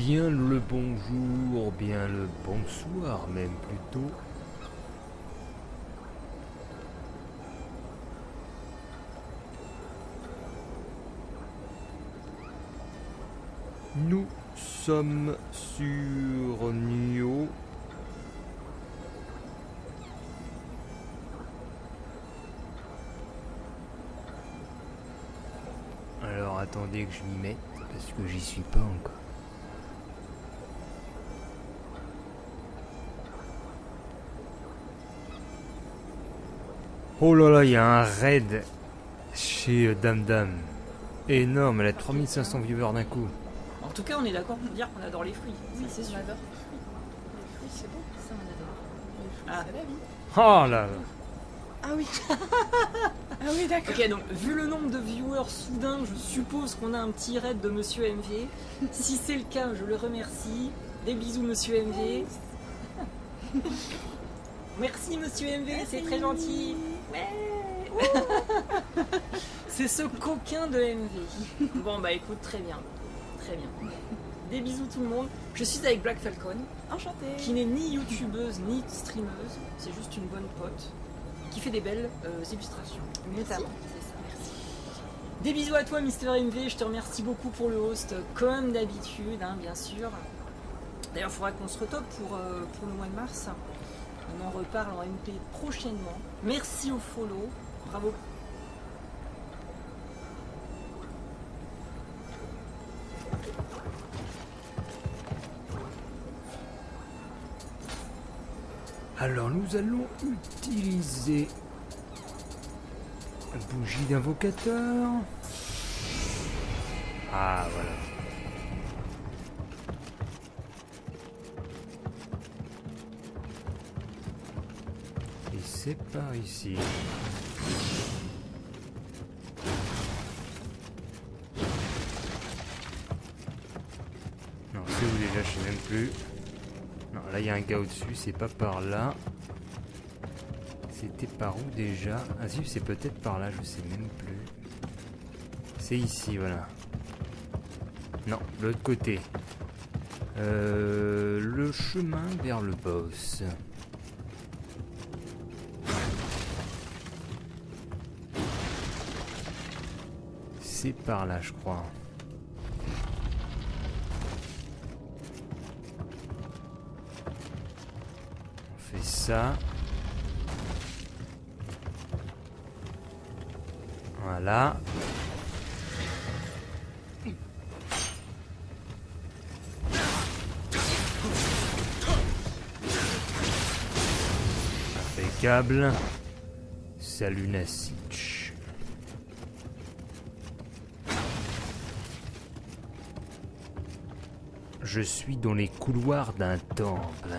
bien le bonjour, bien le bonsoir même plutôt. Nous sommes sur Nioh. Alors attendez que je m'y mette parce que j'y suis pas encore. Oh là là, il y a un raid chez Dame Dame. Énorme, elle a 3500 viewers d'un coup. En tout cas, on est d'accord pour dire qu'on adore les fruits. Oui, Ça, c'est sûr. on adore. Les fruits, c'est bon. Ça, on adore. Les fruits, Ah. c'est la vie. Oh là là. Ah oui. Ah oui, d'accord. Ok, donc vu le nombre de viewers soudain, je suppose qu'on a un petit raid de Monsieur MV. Si c'est le cas, je le remercie. Des bisous, Monsieur MV. Merci, Monsieur MV, c'est très gentil. Ouais. C'est ce coquin de MV. Bon, bah écoute, très bien. Très bien. Des bisous tout le monde. Je suis avec Black Falcon, Enchantée. qui n'est ni youtubeuse ni streameuse, c'est juste une bonne pote, qui fait des belles illustrations, notamment. C'est ça, merci. Des bisous à toi, Mister MV, je te remercie beaucoup pour le host, comme d'habitude, hein, bien sûr. D'ailleurs, il faudra qu'on se retope pour le mois de mars. On en reparle en MP prochainement. Merci au follow, bravo. Alors nous allons utiliser la bougie d'invocateur. Ah voilà. Et c'est par ici. Non, c'est où déjà, je sais même plus. Non, là il y a un gars au-dessus, c'est pas par là. C'était par où déjà? Ah si, c'est peut-être par là, je sais même plus. C'est ici, voilà. Non, de l'autre côté. Le chemin vers le boss. C'est par là, je crois. On fait ça. Voilà. Impeccable. Salut Nasitch. Je suis dans les couloirs d'un temple.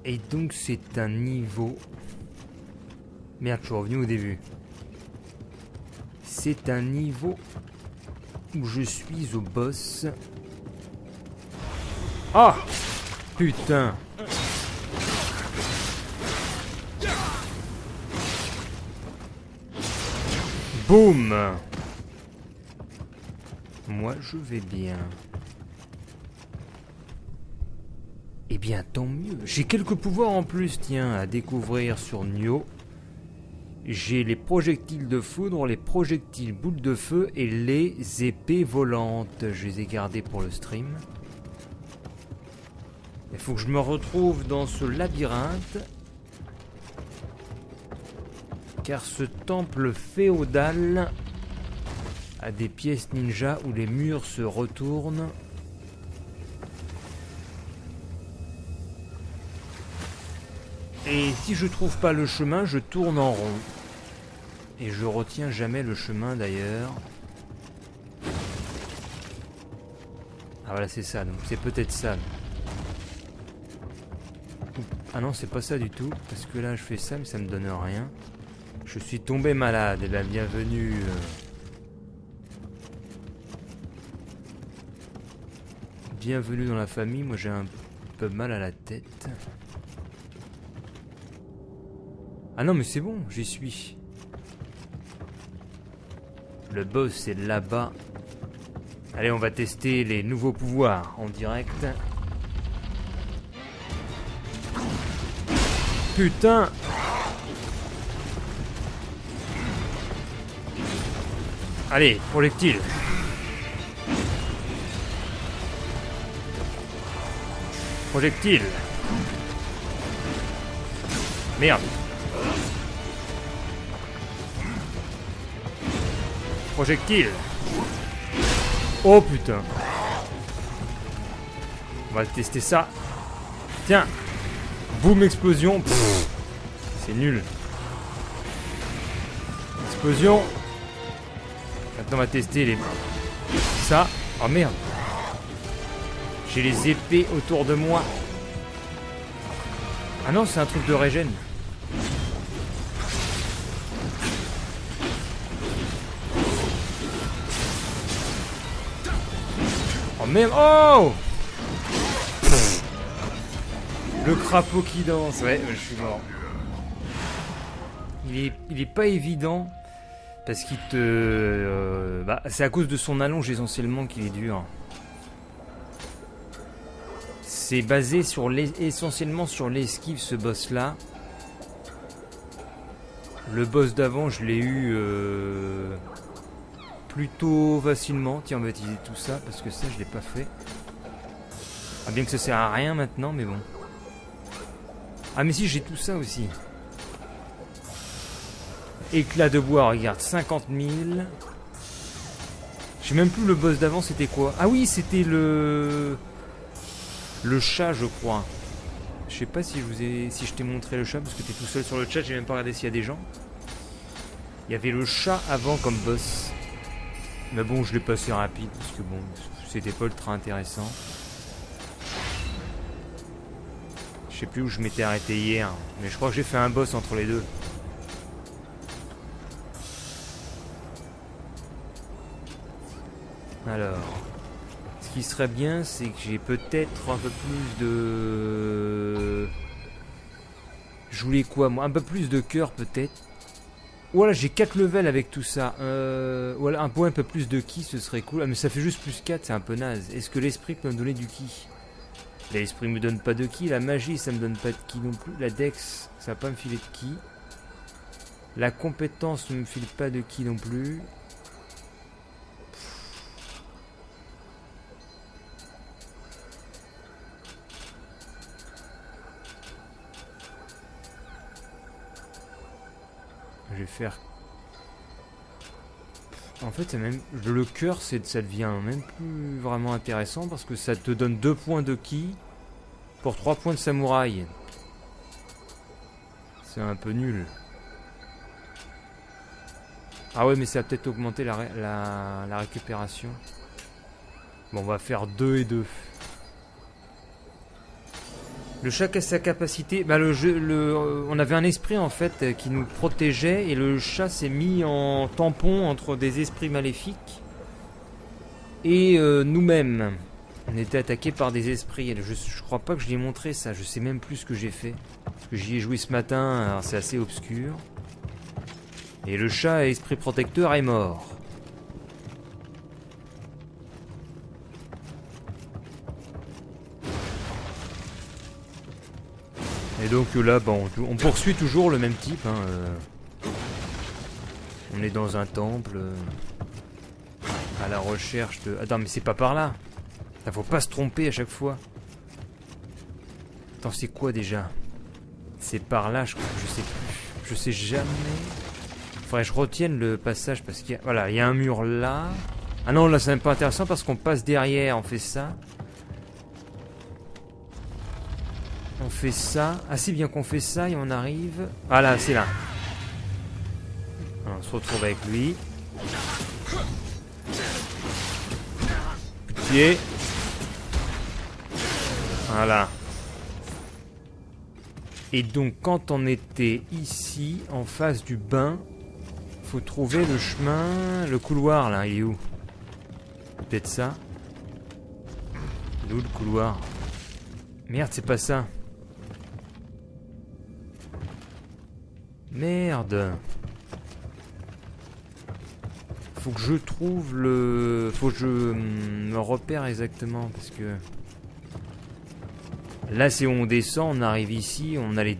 Et donc c'est un niveau... Merde, je suis revenu au début. C'est un niveau où je suis au boss. Ah! Putain! Boum! Moi je vais bien. Eh bien, tant mieux. J'ai quelques pouvoirs en plus, tiens, à découvrir sur Nioh. J'ai les projectiles de foudre, les projectiles boules de feu et les épées volantes. Je les ai gardés pour le stream. Il faut que je me retrouve dans ce labyrinthe. Car ce temple féodal a des pièces ninja où les murs se retournent. Et si je trouve pas le chemin, je tourne en rond. Et je retiens jamais le chemin d'ailleurs. Ah voilà, c'est ça, donc c'est peut-être ça. Ah non, c'est pas ça du tout, parce que là je fais ça mais ça me donne rien. Je suis tombé malade, et bien bienvenue. Bienvenue dans la famille, moi j'ai un peu mal à la tête. Ah non, mais c'est bon, j'y suis. Le boss, c'est là-bas. Allez, on va tester les nouveaux pouvoirs en direct. Putain! Allez, projectile. Projectile. Merde. Projectile. Oh putain. On va tester ça. Tiens. Boum, explosion. C'est nul. Explosion. Maintenant on va tester les... Ça. Oh merde. J'ai les épées autour de moi. Ah non, c'est un truc de régène. Oh merde. Oh! Le crapaud qui danse. Ouais, je suis mort. Il est pas évident. Parce qu'il te... bah, c'est à cause de son allonge essentiellement qu'il est dur. C'est basé sur essentiellement sur l'esquive, ce boss là. Le boss d'avant, je l'ai eu plutôt facilement. Tiens, on va utiliser tout ça parce que ça, je l'ai pas fait. Ah, bien que ça sert à rien maintenant, mais bon. Ah, mais si, j'ai tout ça aussi. Éclat de bois, regarde, 50 000. Je sais même plus le boss d'avant, c'était quoi? Ah oui, c'était le chat, je crois. Je sais pas si je t'ai montré le chat parce que t'es tout seul sur le chat, j'ai même pas regardé s'il y a des gens. Il y avait le chat avant comme boss. Mais bon, je l'ai passé rapide parce que bon, c'était pas ultra intéressant. Je sais plus où je m'étais arrêté hier, mais je crois que j'ai fait un boss entre les deux. Alors, ce qui serait bien, c'est que j'ai peut-être un peu plus de... Je voulais quoi, moi? Un peu plus de cœur, peut-être. Voilà, j'ai 4 levels avec tout ça. Voilà, un point un peu plus de ki, ce serait cool. Ah, mais ça fait juste plus 4, c'est un peu naze. Est-ce que l'esprit peut me donner du ki? L'esprit me donne pas de ki. La magie, ça me donne pas de ki non plus. La dex, ça va pas me filer de ki. La compétence ne me file pas de ki non plus. Je vais faire... En fait, c'est même... le cœur, ça devient même plus vraiment intéressant parce que ça te donne 2 points de ki pour 3 points de samouraï. C'est un peu nul. Ah ouais, mais ça va peut-être augmenter la récupération. Bon, on va faire 2 et 2. Le chat a sa capacité. Bah on avait un esprit en fait qui nous protégeait et le chat s'est mis en tampon entre des esprits maléfiques et nous-mêmes. On était attaqués par des esprits. Je crois pas que je l'ai montré ça. Je sais même plus ce que j'ai fait. Parce que j'y ai joué ce matin. Alors c'est assez obscur. Et le chat esprit protecteur est mort. Et donc là, bon, on poursuit toujours le même type. Hein, on est dans un temple à la recherche de... Attends, mais c'est pas par là. Il faut pas se tromper à chaque fois. Attends, c'est quoi déjà? C'est par là, je crois. Je sais plus. Je sais jamais. Faudrait que je retienne le passage parce qu'il y a... Voilà, il y a un mur là. Ah non, là c'est même pas intéressant parce qu'on passe derrière. On fait ça. On fait ça. Ah si, bien qu'on fait ça et on arrive... Ah là, c'est là. On se retrouve avec lui. Pied. Voilà. Et donc, quand on était ici, en face du bain, faut trouver le chemin... Le couloir, là, il est où? Peut-être ça. D'où le couloir? Merde, c'est pas ça. Merde. Faut que je trouve le... Faut que je me repère exactement parce que... Là c'est où on descend, on arrive ici, on a les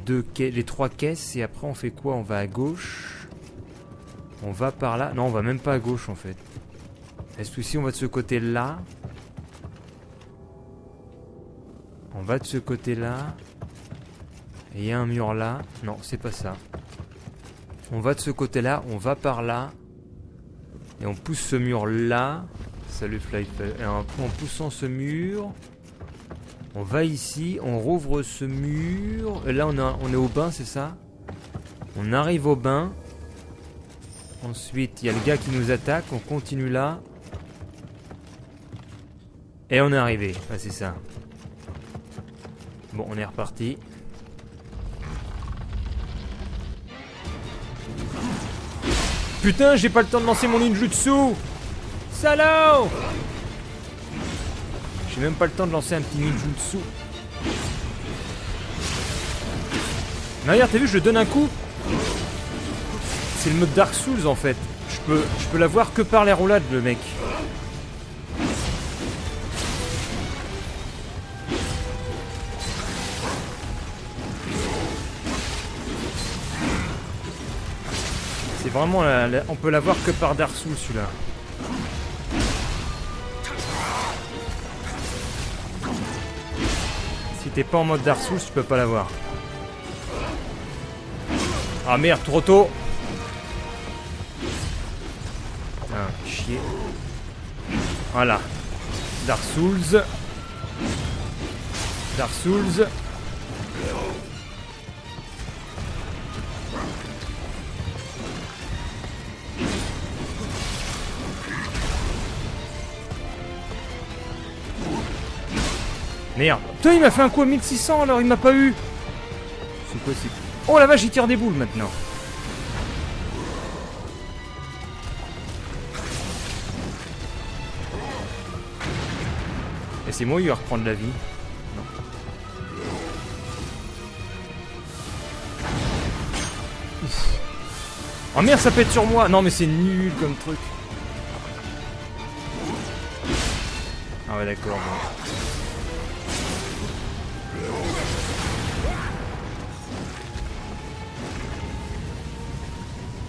3 caisses et après on fait quoi? On va à gauche. On va par là. Non, on va même pas à gauche en fait. Est-ce que si on va de ce côté-là? On va de ce côté-là. Et il y a un mur là. Non, c'est pas ça. On va de ce côté-là, on va par là. Et on pousse ce mur là. Salut Flyfell. Et après en poussant ce mur... On va ici, on rouvre ce mur. Et là on est au bain, c'est ça? On arrive au bain. Ensuite, il y a le gars qui nous attaque. On continue là. Et on est arrivé. Ah, c'est ça. Bon, on est reparti. Putain, j'ai pas le temps de lancer mon ninjutsu. Salaud! J'ai même pas le temps de lancer un petit ninjutsu. Mais regarde, t'as vu, je donne un coup. C'est le mode Dark Souls en fait. Je peux l'avoir que par les roulades, le mec. C'est vraiment on peut l'avoir que par Dark Souls celui-là. Si t'es pas en mode Dark Souls, tu peux pas l'avoir. Ah merde, trop tôt. Putain, chier. Voilà. Dark Souls. Dark Souls. Merde. Putain, il m'a fait un coup à 1600 alors il m'a pas eu. C'est possible. Oh la vache, il tire des boules maintenant. Et c'est moi, il va reprendre la vie. Non. Ouf. Oh merde, ça pète sur moi. Non mais c'est nul comme truc. Ah ouais d'accord. Bon.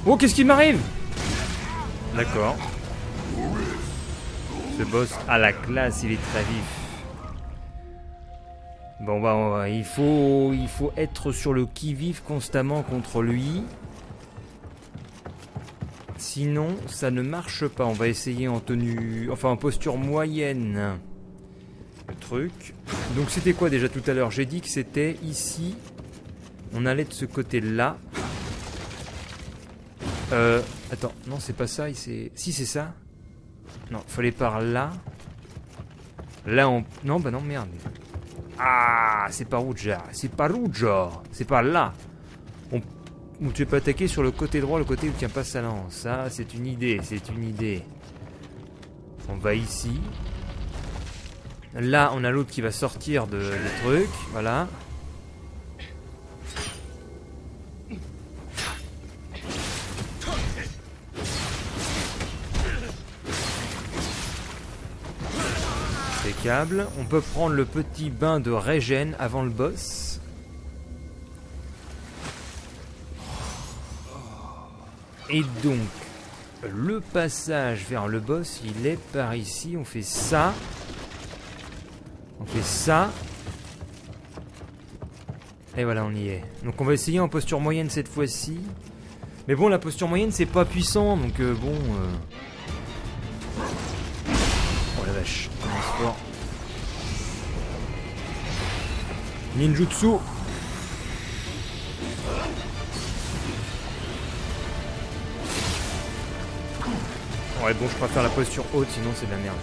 Oh, qu'est-ce qui m'arrive? D'accord. Ce boss a la classe, il est très vif. Bon bah il faut être sur le qui-vive constamment contre lui. Sinon ça ne marche pas. On va essayer en tenue... Enfin en posture moyenne. Le truc. Donc c'était quoi déjà tout à l'heure? J'ai dit que c'était ici. On allait de ce côté-là. Attends, non c'est pas ça, si c'est ça. Non, fallait par là. Là on... Non, bah non, merde. Ah, c'est pas Rouja, c'est pas Rouja, c'est pas là. Où tu peux attaquer sur le côté droit, le côté où tient pas sa lance. Ça, c'est une idée, c'est une idée. On va ici. Là, on a l'autre qui va sortir de truc, voilà. Impeccable. On peut prendre le petit bain de régène avant le boss. Et donc, le passage vers le boss, il est par ici. On fait ça. On fait ça. Et voilà, on y est. Donc on va essayer en posture moyenne cette fois-ci. Mais bon, la posture moyenne, c'est pas puissant. Donc bon... Oh la vache, on commence fort. Ninjutsu. Ouais bon, je préfère la posture haute, sinon c'est de la merde.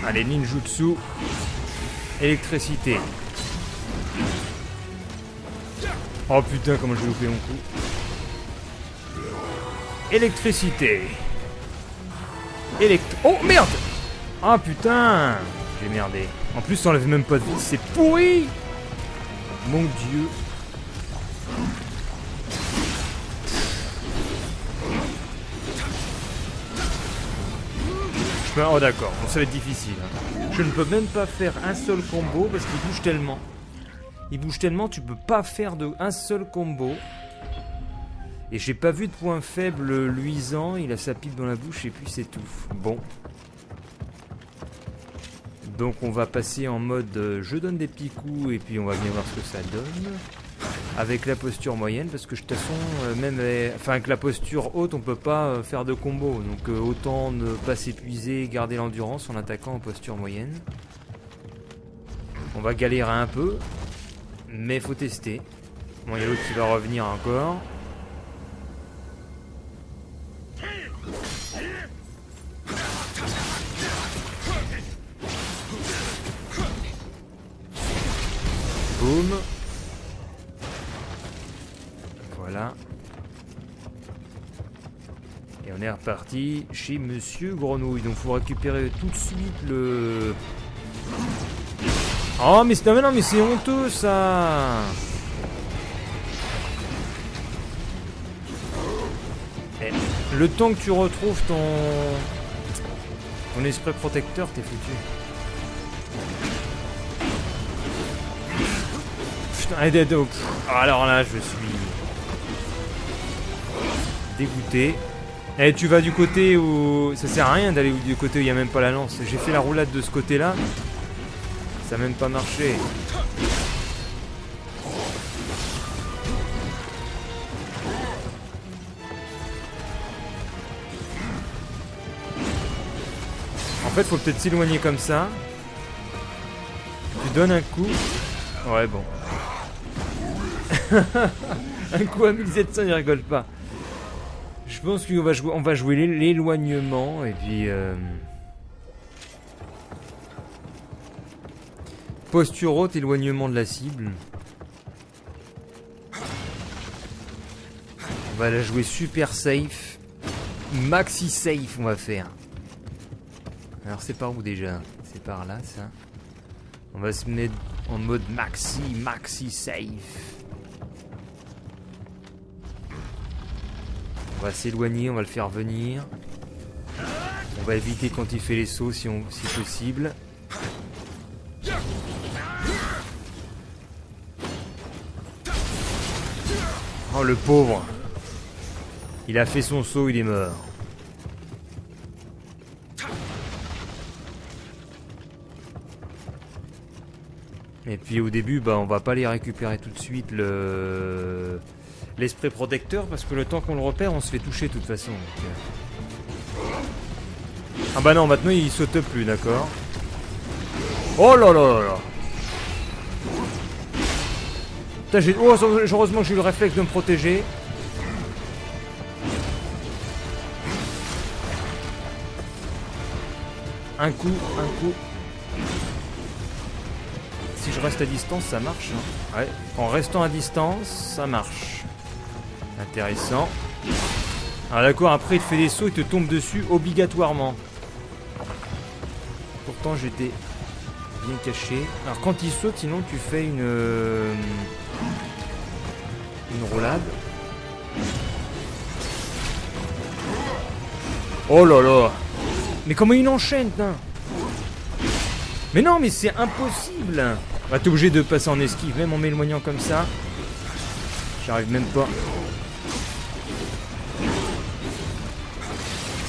Allez, ninjutsu. Électricité. Oh putain, comment j'ai loupé mon coup. Électricité. Oh merde. Ah putain, j'ai merdé. En plus, ça enlève même pas de vie, c'est pourri. Mon dieu. Oh d'accord, bon, ça va être difficile. Je ne peux même pas faire un seul combo parce qu'il bouge tellement. Il bouge tellement, tu peux pas faire un seul combo. Et j'ai pas vu de point faible luisant, il a sa pipe dans la bouche et puis c'est tout. Bon. Donc on va passer en mode je donne des petits coups et puis on va bien voir ce que ça donne. Avec la posture moyenne parce que de toute façon même avec la posture haute on peut pas faire de combo. Donc autant ne pas s'épuiser et garder l'endurance en attaquant en posture moyenne. On va galérer un peu. Mais faut tester. Bon, il y a l'autre qui va revenir encore. Boum. Voilà. Et on est reparti chez Monsieur Grenouille. Donc faut récupérer tout de suite le... Oh mais c'est honteux ça. Et le temps que tu retrouves ton esprit protecteur, t'es foutu. Putain, alors là je suis dégoûté. Et tu vas du côté où... Ça sert à rien d'aller du côté où il n'y a même pas la lance. J'ai fait la roulade de ce côté là. Ça n'a même pas marché. En fait, faut peut-être s'éloigner comme ça. Tu donnes un coup. Ouais, bon. Un coup à 1700, il rigole pas. Je pense qu'on va jouer l'éloignement et puis... Posture haute, éloignement de la cible. On va la jouer super safe. Maxi safe on va faire. Alors c'est par où déjà? C'est par là ça. On va se mettre en mode maxi safe. On va s'éloigner, on va le faire venir. On va éviter quand il fait les sauts si possible. Oh le pauvre. Il a fait son saut, il est mort. Et puis au début, bah on va pas les récupérer tout de suite l'esprit protecteur parce que le temps qu'on le repère, on se fait toucher de toute façon. Donc... Ah bah non, maintenant il saute plus, d'accord. Oh là là là là. Putain, heureusement que j'ai eu le réflexe de me protéger. Un coup. Si je reste à distance, ça marche. Hein. Ouais, en restant à distance, ça marche. Intéressant. Ah d'accord, après il te fait des sauts, il te tombe dessus obligatoirement. Pourtant j'étais bien caché. Alors quand il saute, sinon tu fais une roulade. Oh là là. Mais comment il enchaîne, putain. Mais non, mais c'est impossible. Bah t'es obligé de passer en esquive, même en m'éloignant comme ça. J'arrive même pas.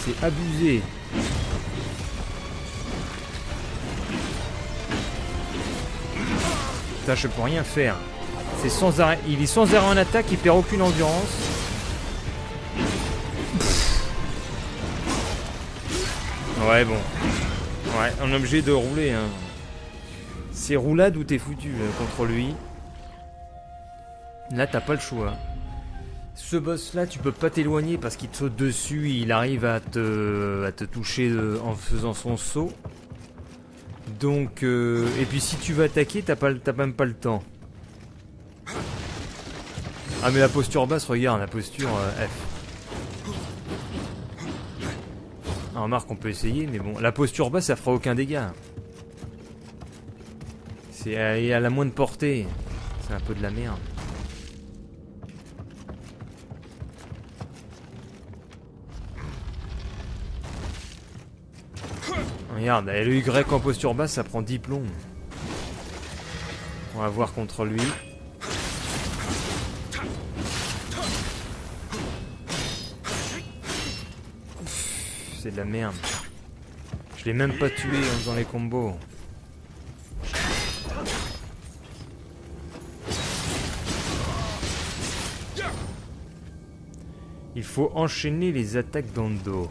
C'est abusé. Putain, je peux rien faire. C'est sans arrêt. Il est sans arrêt en attaque, il perd aucune endurance. Ouais, bon. Ouais, on est obligé de rouler. Hein. C'est roulade ou t'es foutu contre lui. Là, t'as pas le choix. Ce boss-là, tu peux pas t'éloigner parce qu'il te saute dessus. Il arrive à te toucher en faisant son saut. Donc, et puis si tu veux attaquer, t'as même pas le temps. Ah mais la posture basse, regarde, la posture F. Ah, remarque, on peut essayer, mais bon, la posture basse, ça fera aucun dégât. C'est à la moindre portée. C'est un peu de la merde. Regarde, le Y en posture basse, ça prend 10 plombs. On va voir contre lui. C'est de la merde. Je l'ai même pas tué en faisant les combos. Il faut enchaîner les attaques dans le dos.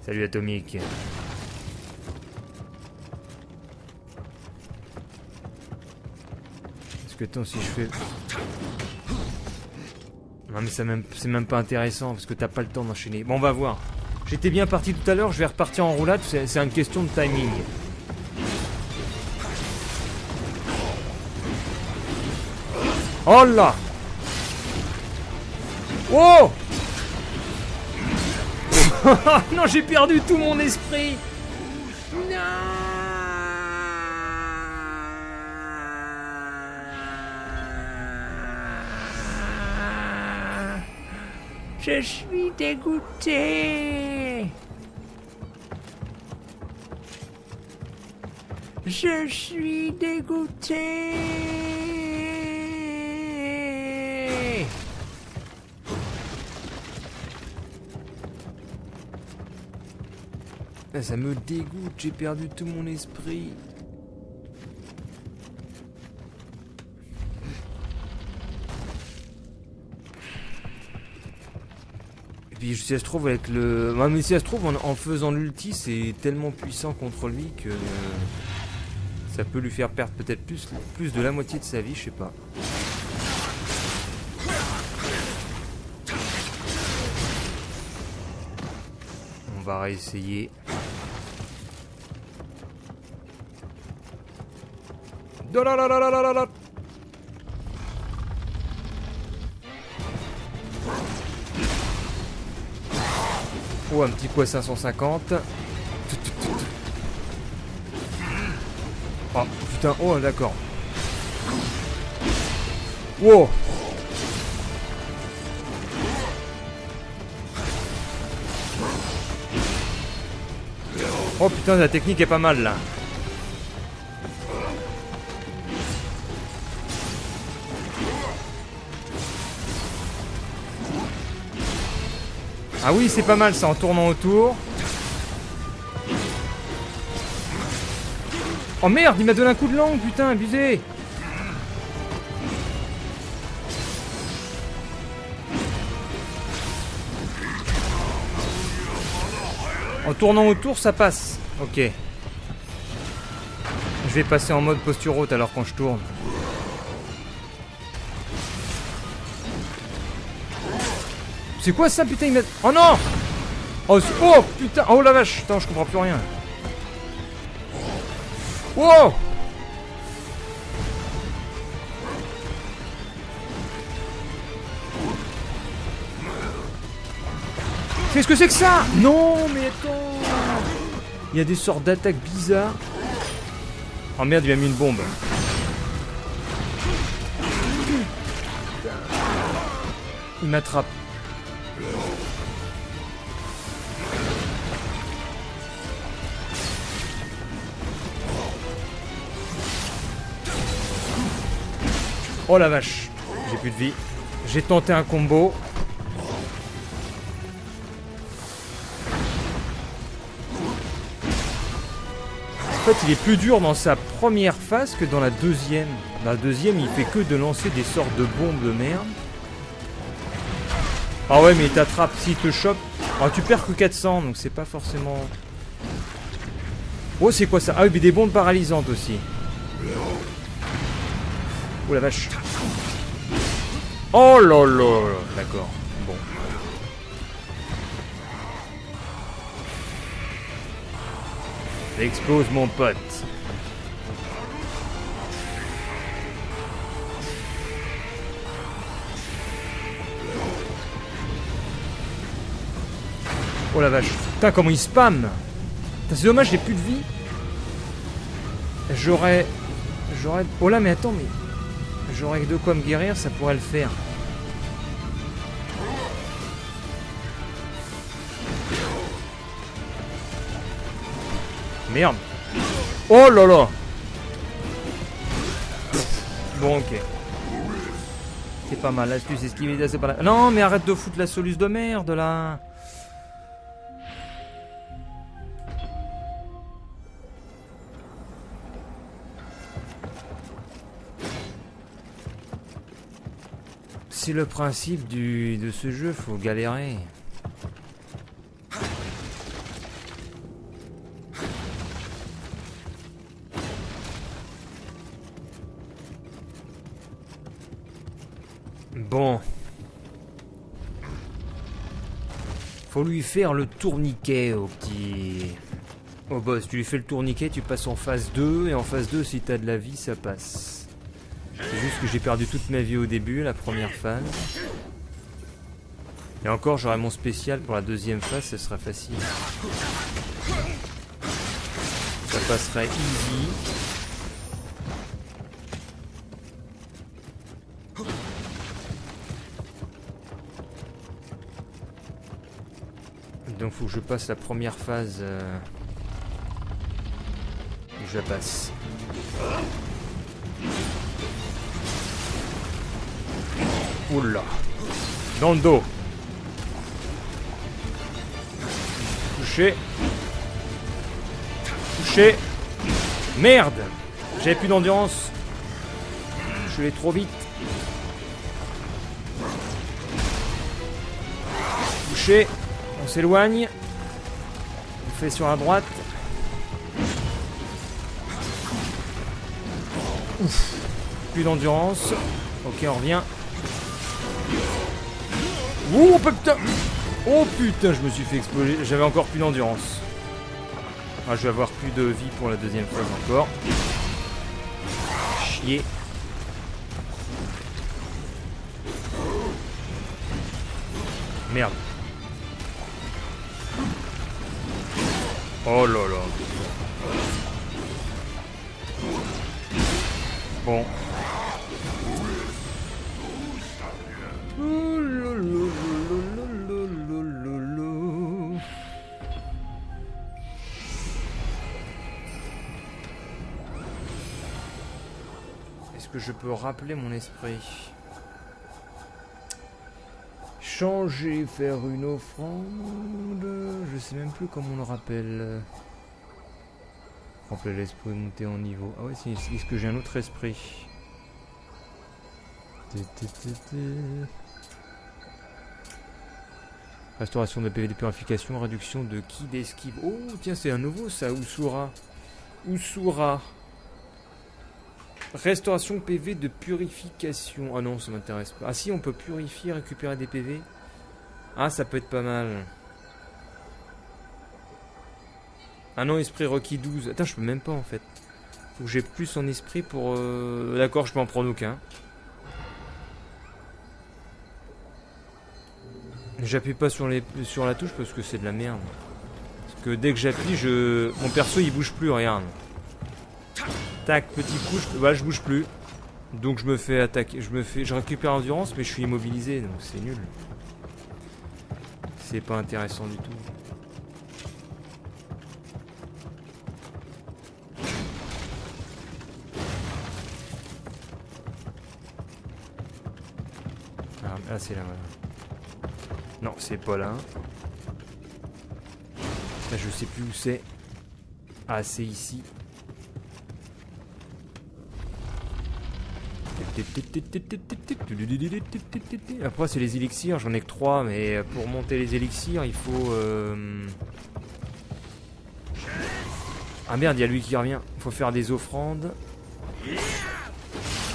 Salut Atomique. Est-ce que tant si je fais... Non mais c'est même pas intéressant parce que t'as pas le temps d'enchaîner. Bon, on va voir. J'étais bien parti tout à l'heure, je vais repartir en roulade, c'est une question de timing. Oh là! Oh! Non, j'ai perdu tout mon esprit! Je suis dégoûté. Je suis dégoûté. Ça me dégoûte, j'ai perdu tout mon esprit. Et puis si ça se trouve avec le... Ouais, mais si ça se trouve en faisant l'ulti, c'est tellement puissant contre lui que... ça peut lui faire perdre peut-être plus de la moitié de sa vie, je sais pas. On va réessayer. Oh, un petit coup à 550. Oh putain, oh d'accord. Wow. Oh putain, la technique est pas mal là. Ah oui, c'est pas mal ça, en tournant autour. Oh merde, il m'a donné un coup de langue, putain, abusé. En tournant autour, ça passe. Ok. Je vais passer en mode posture haute alors quand je tourne. C'est quoi ça, putain, il m'a... Oh non! Oh putain! Oh la vache! Putain, je comprends plus rien. Wow! Qu'est-ce que c'est que ça? Non, mais attends! Il y a des sortes d'attaques bizarres. Oh merde, il a mis une bombe. Il m'attrape. Oh la vache, j'ai plus de vie. J'ai tenté un combo. En fait, il est plus dur dans sa première phase que dans la deuxième. Dans la deuxième, il fait que de lancer des sortes de bombes de merde. Ah ouais, mais il t'attrape s'il te chope. Alors tu perds que 400, donc c'est pas forcément... Oh, c'est quoi ça? Ah oui, mais des bombes paralysantes aussi. Oh la vache. Oh là là. D'accord. Bon. Explose mon pote. Oh la vache. Putain, comment il spam. C'est dommage, j'ai plus de vie. J'aurais... Oh là, mais attends, mais... J'aurais de quoi me guérir, ça pourrait le faire. Merde. Oh là là. Bon, ok. C'est pas mal, l'astuce esquiver, c'est pas là. Non, mais arrête de foutre la soluce de merde, là. C'est le principe de ce jeu, faut galérer. Bon. Faut lui faire le tourniquet au boss. Tu lui fais le tourniquet, tu passes en phase 2. Et en phase 2, si t'as de la vie, ça passe. C'est juste que j'ai perdu toute ma vie au début, la première phase. Et encore, j'aurai mon spécial pour la deuxième phase, ce sera facile. Ça passera easy. Donc faut que je passe la première phase. Je la passe. Oula. Dans le dos. Touché. Touché. Merde. J'avais plus d'endurance. Je suis allé trop vite. Touché. On s'éloigne. On fait sur la droite. Ouf. Plus d'endurance. Ok, on revient. Oh putain. Oh putain, je me suis fait exploser. J'avais encore plus d'endurance. Ah, je vais avoir plus de vie pour la deuxième fois encore. Chier. Merde. Oh là là. Bon. Est-ce que je peux rappeler mon esprit? Changer, faire une offrande. Je sais même plus comment on le rappelle. Remplir l'esprit, monter en niveau. Ah ouais, est-ce que j'ai un autre esprit? Restauration de PV de purification, réduction de ki d'esquive. Oh tiens, c'est un nouveau ça, Usura. Usura. Restauration PV de purification. Ah non, ça m'intéresse pas. Ah si, on peut purifier, récupérer des PV. Ah, ça peut être pas mal. Ah non, esprit requis 12. Attends, je peux même pas en fait. Faut que j'ai plus en esprit pour... D'accord, je peux en prendre aucun. J'appuie pas sur la touche parce que c'est de la merde. Parce que dès que j'appuie, mon perso il bouge plus, regarde. Tac, petit coup, je bouge plus. Donc je me fais attaquer. Je récupère l'endurance, mais je suis immobilisé, donc c'est nul. C'est pas intéressant du tout. Ah, c'est là, voilà. Non, c'est pas là. Là, je sais plus où c'est. Ah, c'est ici. Après, c'est les élixirs. J'en ai que 3, mais pour monter les élixirs, il faut... Ah merde, il y a lui qui revient. Il faut faire des offrandes.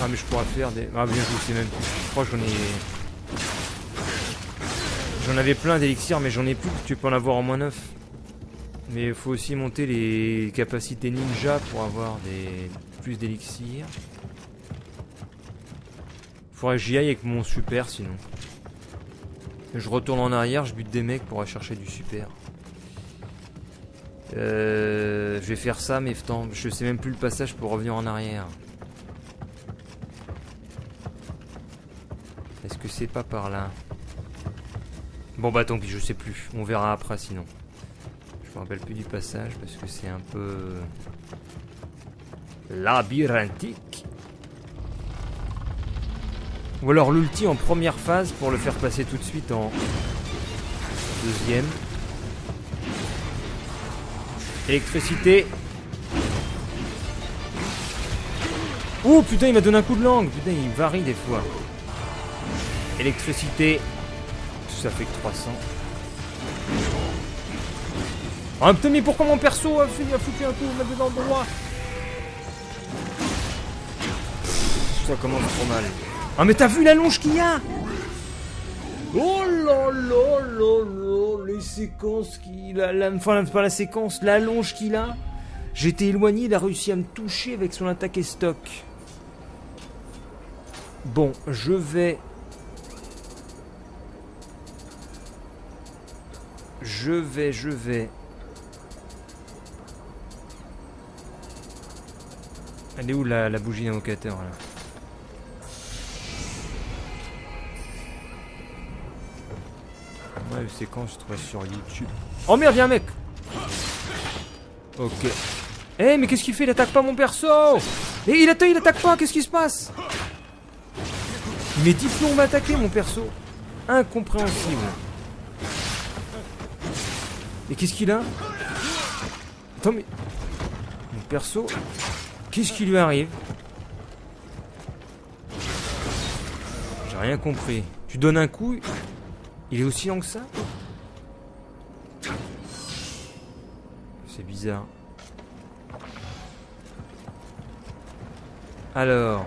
Ah, mais je pourrais faire des... Ah, bien, je sais même plus. Je crois que j'en avais plein d'élixirs, mais j'en ai plus. Tu peux en avoir en moins 9. Mais il faut aussi monter les capacités ninja pour avoir plus d'élixirs. Faudrait que j'y aille avec mon super sinon. Je retourne en arrière, je bute des mecs pour aller chercher du super. Je vais faire ça, mais attends, je sais même plus le passage pour revenir en arrière. Est-ce que c'est pas par là? Bon bah tant pis, je sais plus. On verra après sinon. Je me rappelle plus du passage parce que c'est un peu labyrinthique. Ou alors l'ulti en première phase pour le faire passer tout de suite en deuxième. Électricité. Oh putain, il m'a donné un coup de langue. Putain, il varie des fois. Électricité. Ça fait que 300. Ah putain, mais pourquoi mon perso a foutu un coup au même endroit? Ça commence trop mal. Ah mais t'as vu la longe qu'il y a? Oh là là là là, les séquences qu'il a, enfin pas la séquence, la longe qu'il a. J'étais éloigné, il a réussi à me toucher avec son attaque et stock. Bon, je vais Elle est où la bougie d'invocateur là? Ouais, c'est quand je trouve sur YouTube. Oh merde, y'a un mec! Ok. Eh, mais qu'est-ce qu'il fait? Il attaque pas mon perso! Et il attaque pas, qu'est-ce qui se passe? Il met 10 plombs à m'attaquer mon perso. Incompréhensible. Et qu'est-ce qu'il a? Attends, mais... Mon perso... Qu'est-ce qui lui arrive? J'ai rien compris. Tu donnes un coup... Il est aussi lent que ça? C'est bizarre. Alors...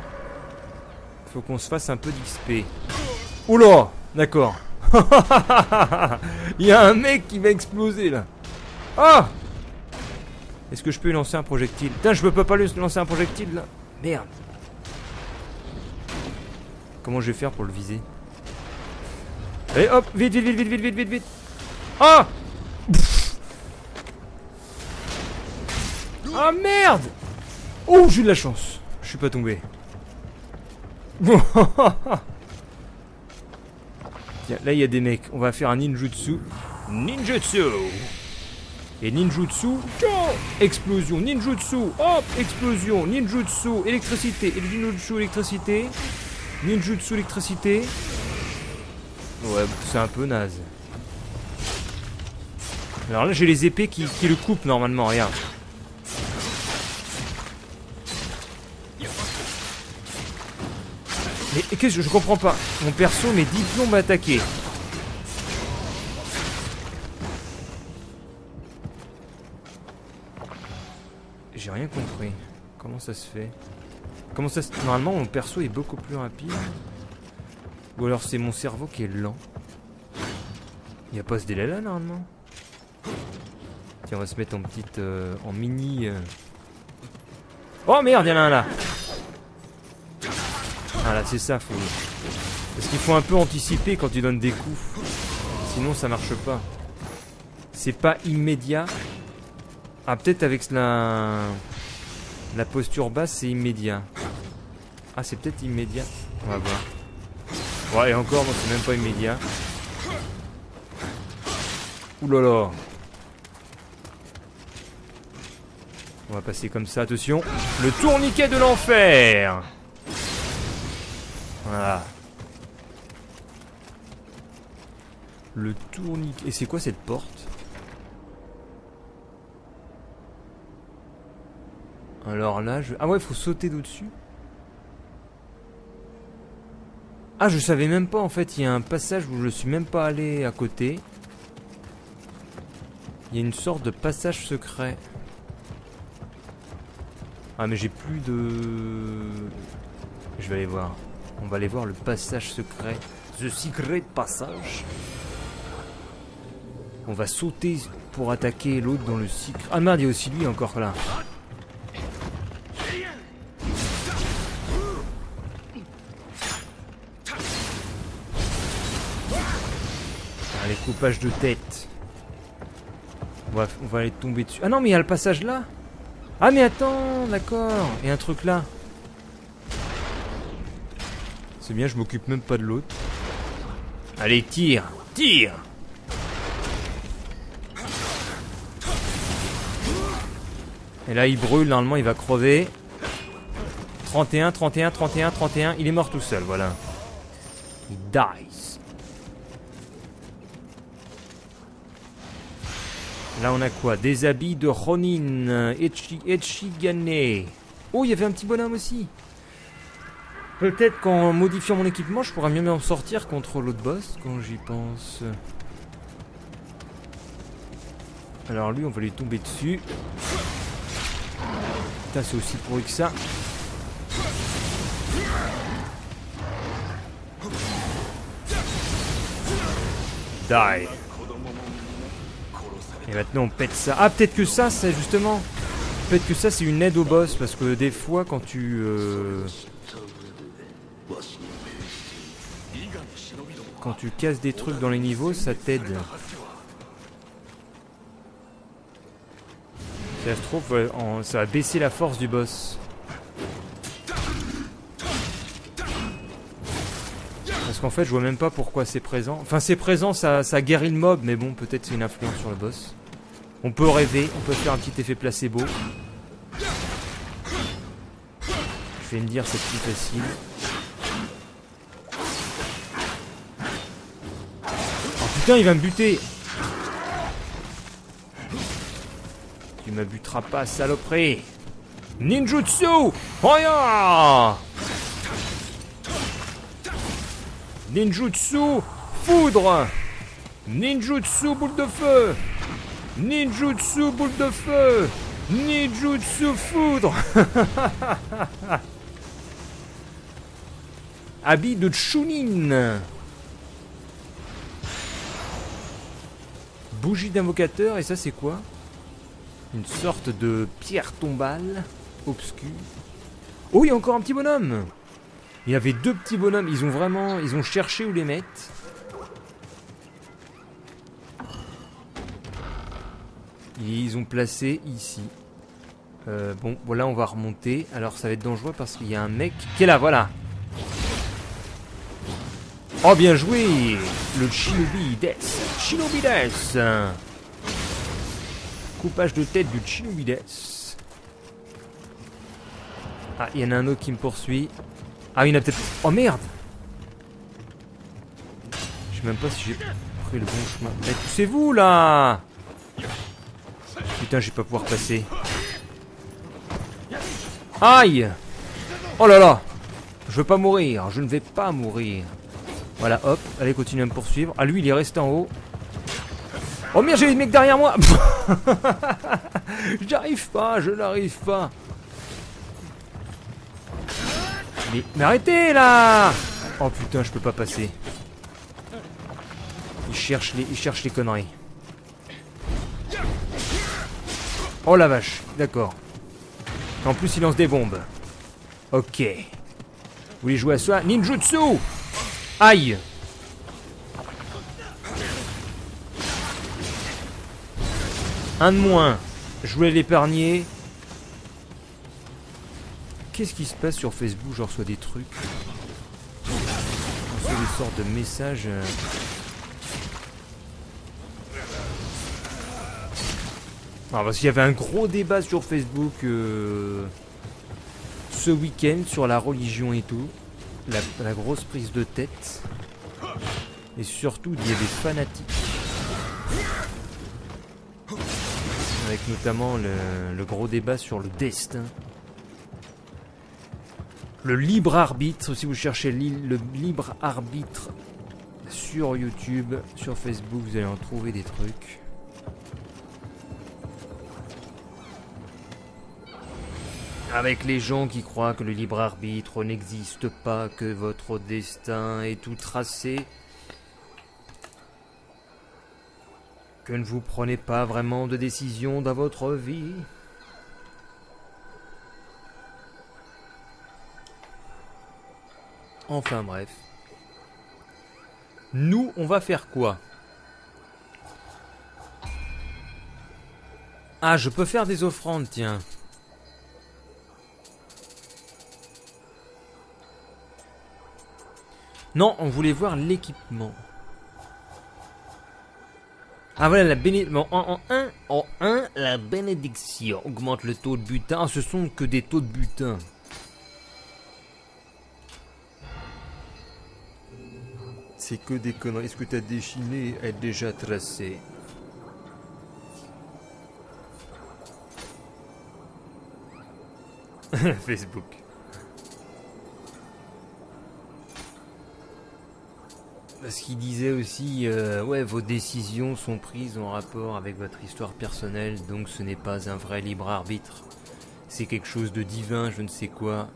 Faut qu'on se fasse un peu d'XP. Oula! D'accord. Il y a un mec qui va exploser là. Ah! Est-ce que je peux lui lancer un projectile? Putain, je peux pas lui lancer un projectile là. Merde. Comment je vais faire pour le viser? Allez hop, vite, vite, vite, vite, vite, vite, vite, vite. Ah! Ah merde! Oh, j'ai eu de la chance. Je suis pas tombé. Tiens, là il y a des mecs. On va faire un ninjutsu. Ninjutsu! Et ninjutsu, explosion, ninjutsu, hop, explosion, ninjutsu, électricité, ninjutsu, électricité, ninjutsu, électricité. Ouais, c'est un peu naze. Alors là j'ai les épées qui le coupent normalement, regarde. Mais qu'est-ce que je comprends pas? Mon perso met 10 plombs à attaquer. J'ai rien compris. Comment ça se fait? Comment ça se... Normalement mon perso est beaucoup plus rapide. Ou alors c'est mon cerveau qui est lent. Il n'y a pas ce délai là normalement. Tiens, on va se mettre en petite... en mini... Oh merde, il y en a un là. Ah là, c'est ça, faut... Parce qu'il faut un peu anticiper quand tu donnes des coups. Sinon ça marche pas. C'est pas immédiat. Ah, peut-être avec la posture basse, c'est immédiat. Ah, c'est peut-être immédiat. On va voir. Ouais, et encore, bon, c'est même pas immédiat. Ouh là là. On va passer comme ça, attention. Le tourniquet de l'enfer. Voilà. Le tourniquet... Et c'est quoi cette porte? Alors là, je... Ah ouais, faut sauter d'au-dessus. Ah, je savais même pas, en fait, il y a un passage où je suis même pas allé à côté. Il y a une sorte de passage secret. Ah, mais j'ai plus de... Je vais aller voir. On va aller voir le passage secret. The Secret Passage. On va sauter pour attaquer l'autre dans le secret. Ah merde, il y a aussi lui encore là. Allez, coupage de tête. On va aller tomber dessus. Ah non, mais il y a le passage là. Ah mais attends, d'accord. Et un truc là. C'est bien, je m'occupe même pas de l'autre. Allez, tire. Tire. Et là, il brûle. Normalement, il va crever. 31, 31, 31, 31. Il est mort tout seul, voilà. Il dies. Là, on a quoi? Des habits de Ronin. Echigane. Oh, il y avait un petit bonhomme aussi. Peut-être qu'en modifiant mon équipement, je pourrais mieux m'en sortir contre l'autre boss, quand j'y pense. Alors lui, on va lui tomber dessus. Putain, c'est aussi pourri que ça. Die. Et maintenant on pète ça. Ah, peut-être que ça, c'est justement... Peut-être que ça, c'est une aide au boss, parce que des fois, quand tu... Quand tu casses des trucs dans les niveaux, ça t'aide. Si ça se trouve, ça va baisser la force du boss. Parce qu'en fait, je vois même pas pourquoi c'est présent. Enfin, c'est présent, ça guérit le mob, mais bon, peut-être c'est une influence sur le boss. On peut rêver, on peut faire un petit effet placebo. Je vais me dire, c'est plus facile. Oh putain, il va me buter! Tu me buteras pas, saloperie! Ninjutsu! Oya! Ninjutsu! Foudre! Ninjutsu boule de feu! Ninjutsu boule de feu! Ninjutsu foudre! Habit de Chunin! Bougie d'invocateur, et ça c'est quoi? Une sorte de pierre tombale obscure. Oh, il y a encore un petit bonhomme! Il y avait deux petits bonhommes, ils ont cherché où les mettre. Ils ont placé ici. Bon, voilà, on va remonter. Alors, ça va être dangereux parce qu'il y a un mec qui est là, voilà. Oh, bien joué! Le Shinobi Death. Shinobi Death. Coupage de tête du Shinobi Death. Ah, il y en a un autre qui me poursuit. Ah, il y en a peut-être... Oh, merde! Je sais même pas si j'ai pris le bon chemin. Mais poussez-vous, là! Putain, je vais pas pouvoir passer. Aïe! Oh là là! Je veux pas mourir, je ne vais pas mourir. Voilà, hop, allez, continue à me poursuivre. Ah, lui, il est resté en haut. Oh merde, j'ai des mecs derrière moi! J'arrive pas, je n'arrive pas. Mais arrêtez, là! Oh putain, je peux pas passer. Il cherche les conneries. Oh la vache, d'accord. En plus, il lance des bombes. Ok. Vous voulez jouer à soi? Ninjutsu! Aïe! Un de moins. Je voulais l'épargner. Qu'est-ce qui se passe sur Facebook? Je reçois des trucs. Je reçois des sortes de messages. Ah, parce qu'il y avait un gros débat sur Facebook ce week-end sur la religion et tout. La grosse prise de tête. Et surtout, il y a des fanatiques. Avec notamment le gros débat sur le destin. Le libre arbitre, si vous cherchez le libre arbitre sur YouTube, sur Facebook, vous allez en trouver des trucs. Avec les gens qui croient que le libre arbitre n'existe pas, que votre destin est tout tracé, que ne vous prenez pas vraiment de décision dans votre vie. Enfin bref. Nous, on va faire quoi? Ah, je peux faire des offrandes, tiens. Non, on voulait voir l'équipement. Ah voilà, la bénédiction. En 1, la bénédiction augmente le taux de butin. Ah, ce sont que des taux de butin. C'est que des conneries. Est-ce que ta déchirée est déjà tracée? Facebook. Parce qu'il disait aussi, ouais, vos décisions sont prises en rapport avec votre histoire personnelle, donc ce n'est pas un vrai libre arbitre. C'est quelque chose de divin, je ne sais quoi.